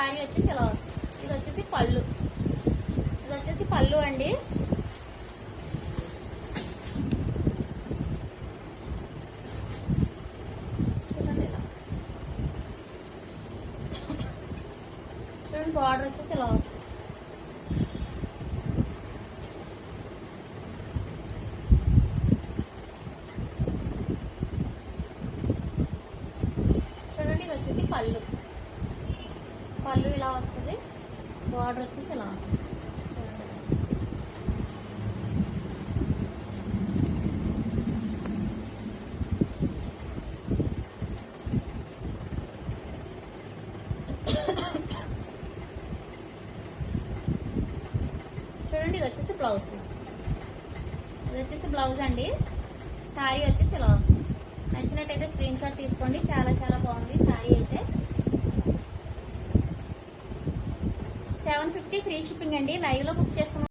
శారీ వచ్చేసి ఇలా వస్తుంది. ఇది వచ్చేసి పళ్ళు, ఇది వచ్చేసి పళ్ళు అండి. చూడండి ఇలా, చూడండి బార్డర్ వచ్చేసి ఇలా వస్తుంది. చూడండి ఇది వచ్చేసి పళ్ళు, పళ్ళు ఇలా వస్తుంది. బార్డర్ వచ్చేసి ఇలా వస్తుంది. చూడండి ఇది వచ్చేసి బ్లౌజ్ పీస్, ఇది వచ్చేసి బ్లౌజ్ అండి. శారీ వచ్చేసి ఇలా వస్తుంది. నచ్చినట్టయితే స్క్రీన్ షాట్ తీసుకోండి. చాలా చాలా బాగుంది శారీ అయితే. 750 ఫ్రీ షిప్పింగ్ అండి. లైవ్ లో బుక్ చేసుకున్నాం.